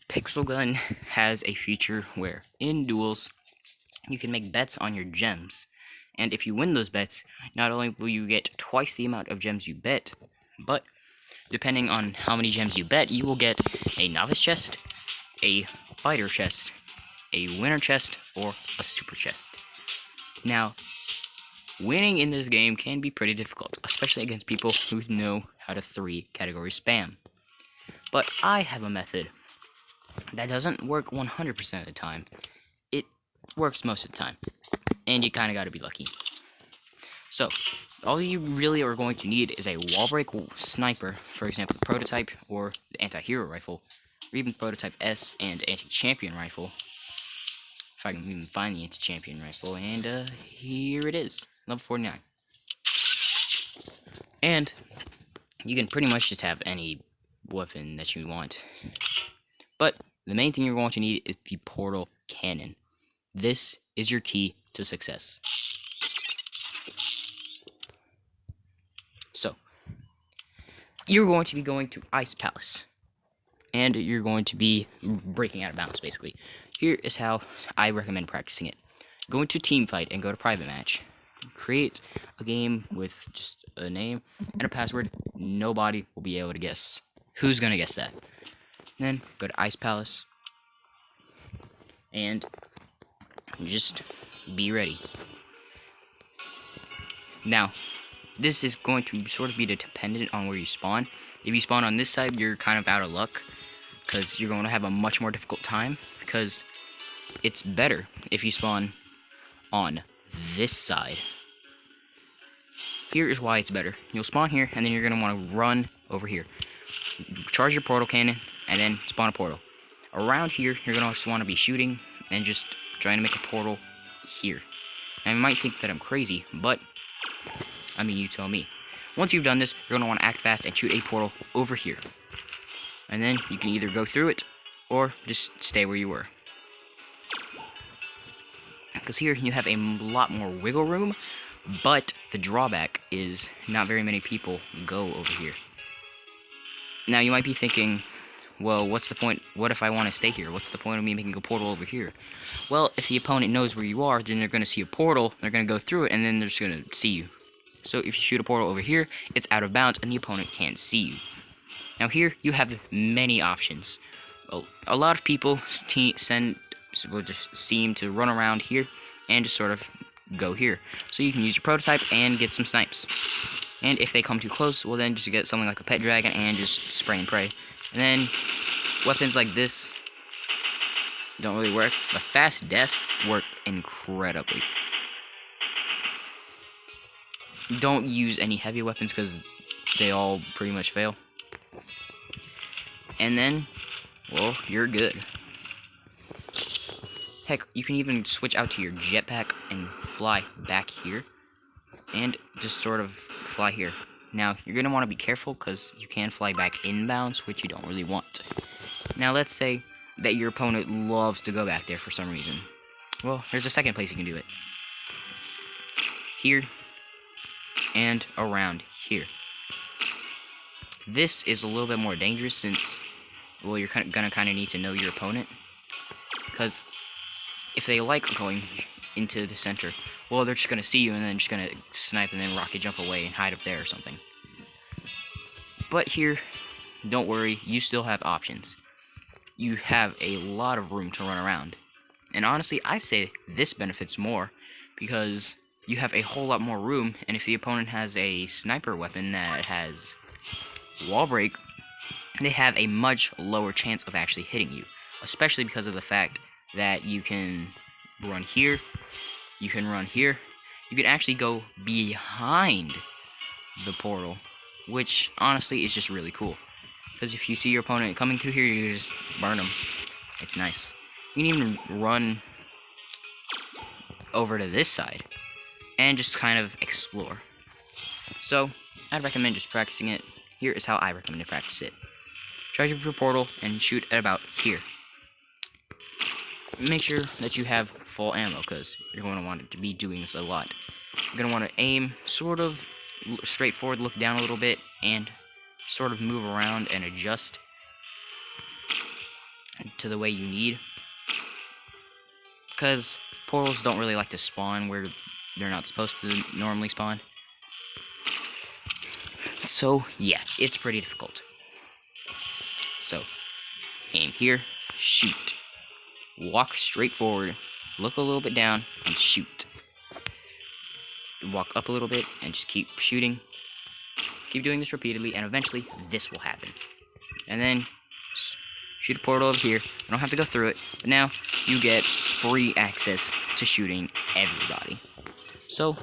Pixel Gun has a feature where in duels you can make bets on your gems, and if you win those bets, not only will you get twice the amount of gems you bet, but depending on how many gems you bet, you will get a novice chest, a fighter chest, a winner chest, or a super chest. Now, winning in this game can be pretty difficult, especially against people who know how to 3-category spam. But I have a method that doesn't work 100% of the time. It works most of the time, and you kind of got to be lucky. So, all you really are going to need is a wall break sniper, for example, the prototype or the anti-hero rifle, or even prototype S and anti-champion rifle. If I can even find the anti-champion rifle, and here it is, level 49. And you can pretty much just have any weapon that you want. But the main thing you're going to need is the portal cannon. This is your key to success. So, you're going to be going to Ice Palace, and you're going to be breaking out of bounds, basically. Here is how I recommend practicing it. Go into team fight and go to private match. Create a game with just a name and a password nobody will be able to guess. Who's gonna guess that? Then go to Ice Palace and just be ready. Now, this is going to sort of be dependent on where you spawn. If you spawn on this side, you're kind of out of luck, because you're going to have a much more difficult time, because it's better if you spawn on this side. Here is why it's better. You'll spawn here, and then you're going to want to run over here. Charge your portal cannon, and then spawn a portal. Around here, you're going to just want to be shooting, and just trying to make a portal here. Now, you might think that I'm crazy, but, I mean, you tell me. Once you've done this, you're going to want to act fast and shoot a portal over here. And then you can either go through it, or just stay where you were. Because here you have a lot more wiggle room, but the drawback is not very many people go over here. Now you might be thinking, well, what's the point? What if I want to stay here? What's the point of me making a portal over here? Well, if the opponent knows where you are, then they're going to see a portal, they're going to go through it, and then they're just going to see you. So if you shoot a portal over here, it's out of bounds, and the opponent can't see you. Now here, you have many options. A lot of people will just seem to run around here, and just sort of go here. So you can use your prototype and get some snipes. And if they come too close, well then just get something like a pet dragon and just spray and pray. And then, weapons like this don't really work, but fast death work incredibly. Don't use any heavy weapons because they all pretty much fail. And then, well, you're good. Heck, you can even switch out to your jetpack and fly back here. And just sort of fly here. Now, you're going to want to be careful because you can fly back inbounds, which you don't really want. Now, let's say that your opponent loves to go back there for some reason. Well, there's a second place you can do it. Here, and around here. This is a little bit more dangerous since, well, you're gonna kind of need to know your opponent. Because if they like going into the center, well, they're just gonna see you and then just gonna snipe and then rocket jump away and hide up there or something. But here, don't worry, you still have options. You have a lot of room to run around. And honestly, I say this benefits more because you have a whole lot more room, and if the opponent has a sniper weapon that has wall break, they have a much lower chance of actually hitting you, especially because of the fact that you can run here, you can run here, you can actually go behind the portal, which honestly is just really cool. Because if you see your opponent coming through here, you just burn them. It's nice. You can even run over to this side and just kind of explore. So, I'd recommend just practicing it. Here is how I recommend to practice it. Charge up your portal and shoot at about here. Make sure that you have full ammo, because you're going to want to be doing this a lot. You're going to want to aim sort of straightforward, look down a little bit, and sort of move around and adjust. to the way you need, because portals don't really like to spawn where they're not supposed to normally spawn. So yeah, it's pretty difficult. So aim here, shoot, walk straight forward, look a little bit down, and shoot. Walk up a little bit and just keep shooting. Keep doing this repeatedly, and eventually this will happen. And then shoot a portal over here. I don't have to go through it, but now you get free access to shooting everybody. So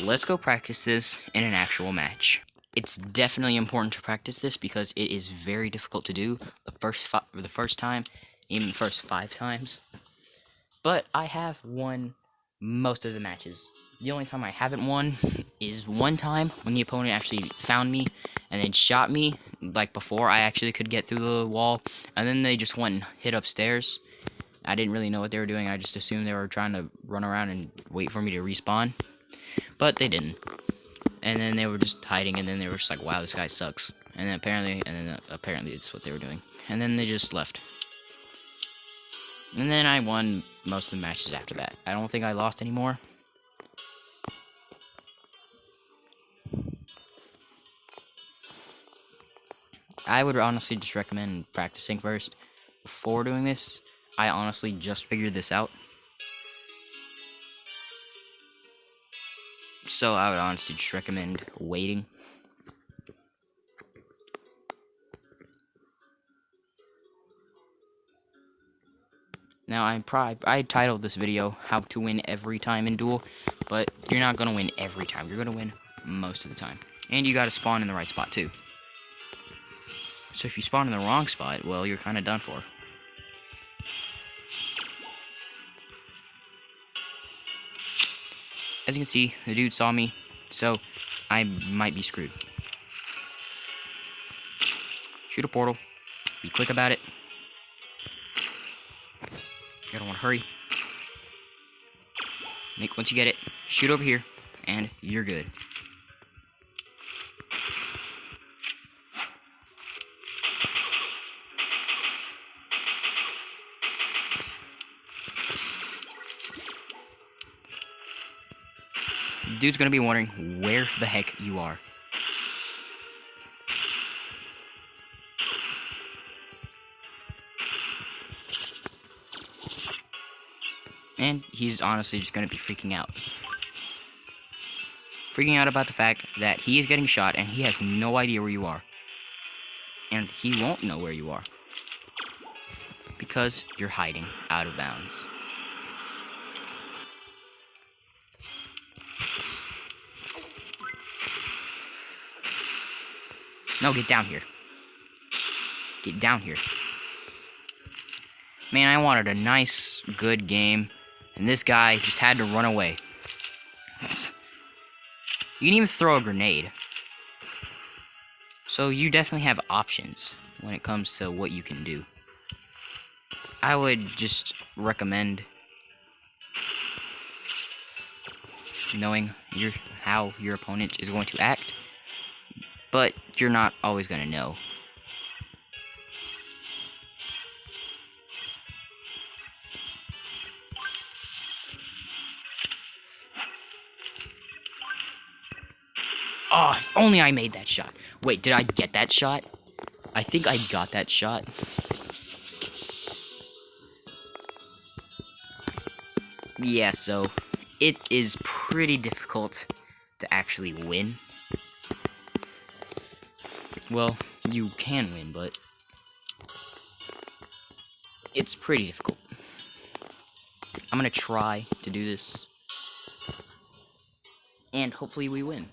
let's go practice this in an actual match. It's definitely important to practice this because it is very difficult to do the first time, even the first 5 times. But I have won most of the matches. The only time I haven't won is one time when the opponent actually found me and then shot me, like before I actually could get through the wall, and then they just went and hid upstairs. I didn't really know what they were doing. I just assumed they were trying to run around and wait for me to respawn, but they didn't. And then they were just hiding, and then they were just like, wow, this guy sucks. And then apparently it's what they were doing. And then they just left. And then I won most of the matches after that. I don't think I lost anymore. I would honestly just recommend practicing first. Before doing this, I honestly just figured this out. So I would honestly just recommend waiting. Now, I titled this video, How to Win Every Time in Duel, but you're not going to win every time. You're going to win most of the time. And you got to spawn in the right spot, too. So if you spawn in the wrong spot, well, you're kind of done for. As you can see, the dude saw me, so I might be screwed. Shoot a portal. Be quick about it. You don't want to hurry. Once you get it, shoot over here, and you're good. The dude's gonna be wondering where the heck you are. And he's honestly just gonna be freaking out. Freaking out about the fact that he is getting shot and he has no idea where you are. And he won't know where you are. Because you're hiding out of bounds. No, get down here. Get down here. Man, I wanted a nice, good game, and this guy just had to run away. You can even throw a grenade. So you definitely have options when it comes to what you can do. I would just recommend knowing how your opponent is going to act, but you're not always going to know. Oh, if only I made that shot. Wait, did I get that shot? I think I got that shot. Yeah, so it is pretty difficult to actually win. Well, you can win, but it's pretty difficult. I'm gonna try to do this, and hopefully we win.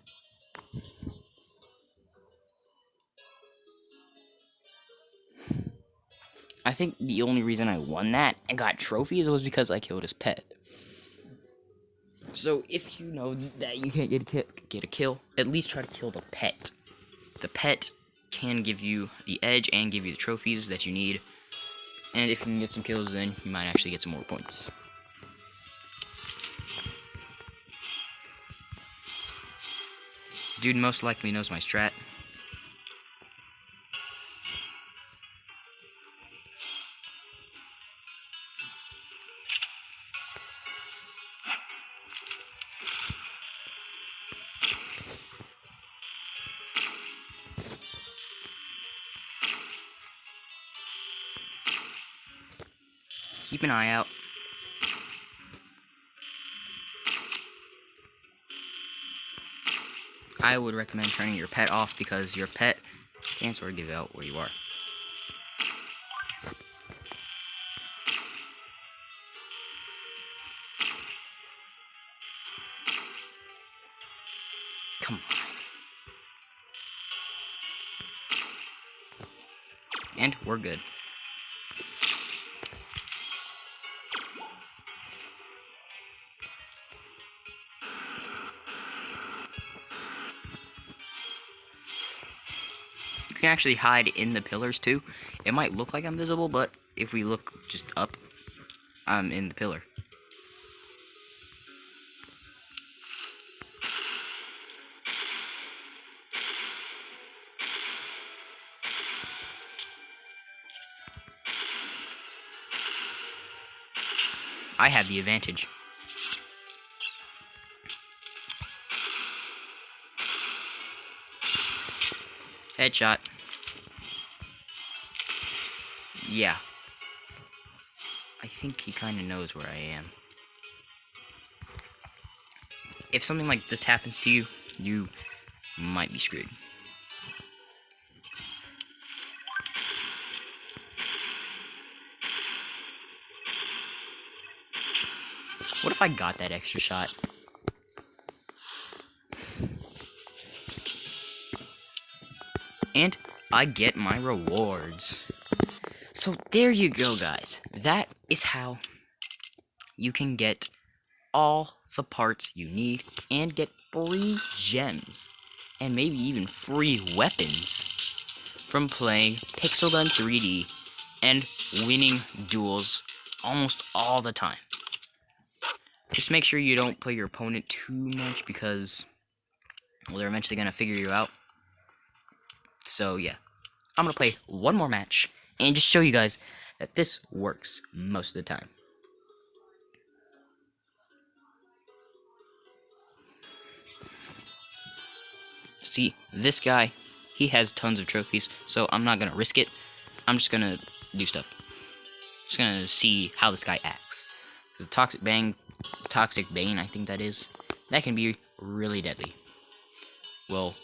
I think the only reason I won that and got trophies was because I killed his pet. So if you know that you can't get a kill, at least try to kill the pet. The pet can give you the edge and give you the trophies that you need. And if you can get some kills, then you might actually get some more points. Dude most likely knows my strat. keep an eye out. I would recommend turning your pet off because your pet can sort of give out where you are. Come on. And we're good. You can actually hide in the pillars too. It might look like I'm visible, but if we look just up, I'm in the pillar. I have the advantage. Headshot. Yeah. I think he kind of knows where I am. If something like this happens to you, you might be screwed. What if I got that extra shot? And I get my rewards. So there you go, guys. That is how you can get all the parts you need and get free gems and maybe even free weapons from playing Pixel Gun 3D and winning duels almost all the time. Just make sure you don't play your opponent too much because, well, they're eventually going to figure you out. So yeah, I'm going to play one more match and just show you guys that this works most of the time. See, this guy, he has tons of trophies, so I'm not gonna risk it. I'm just gonna do stuff. Just gonna see how this guy acts. The Toxic Bane, I think that is. That can be really deadly. Well,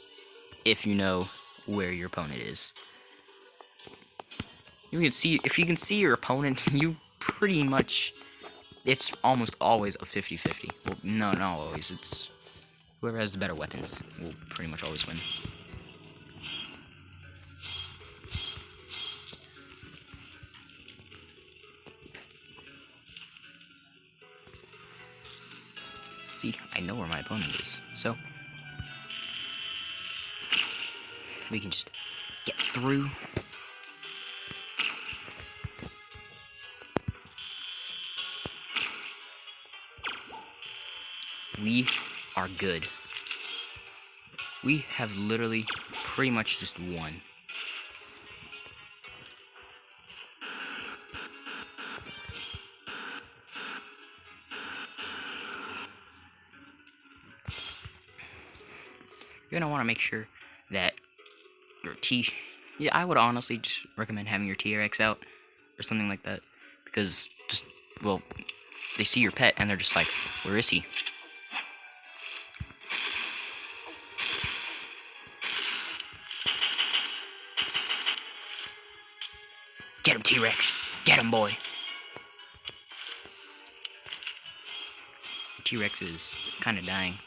if you know where your opponent is. You can see, if you can see your opponent, you pretty much, it's almost always a 50-50. Well, no, not always. It's whoever has the better weapons will pretty much always win. See, I know where my opponent is, so we can just get through. We are good. We have literally pretty much just won. You're gonna want to make sure that your yeah, I would honestly just recommend having your TRX out or something like that, because just, well, they see your pet and they're just like, where is he? Get him, T-Rex. Get him, boy. T-Rex is kind of dying.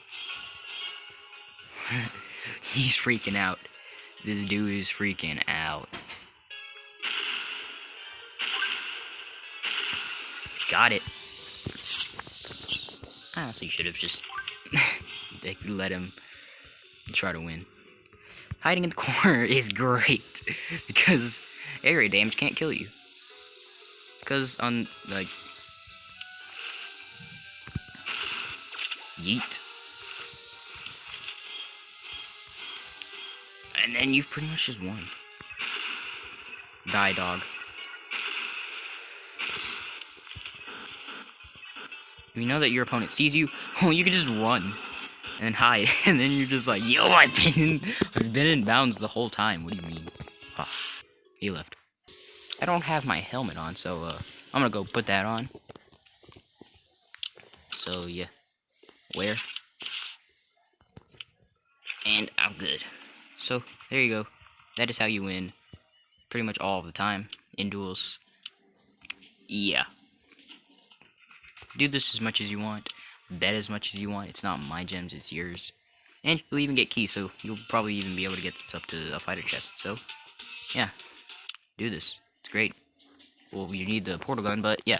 He's freaking out. This dude is freaking out. Got it. I honestly should have just let him try to win. Hiding in the corner is great because area damage can't kill you. Because on, like, yeet. And then you've pretty much just won. Die, dog. You know that your opponent sees you, well, you can just run and then hide, and then you're just like, yo, I've been in bounds the whole time. What do you mean? Oh, he left. I don't have my helmet on, so I'm gonna go put that on. So yeah, wear, and I'm good. So there you go. That is how you win pretty much all of the time in duels. Yeah, do this as much as you want, bet as much as you want. It's not my gems, it's yours. And you'll even get keys, so you'll probably even be able to get this up to a fighter chest. So yeah, do this. It's great. Well, you need the portal gun, but yeah.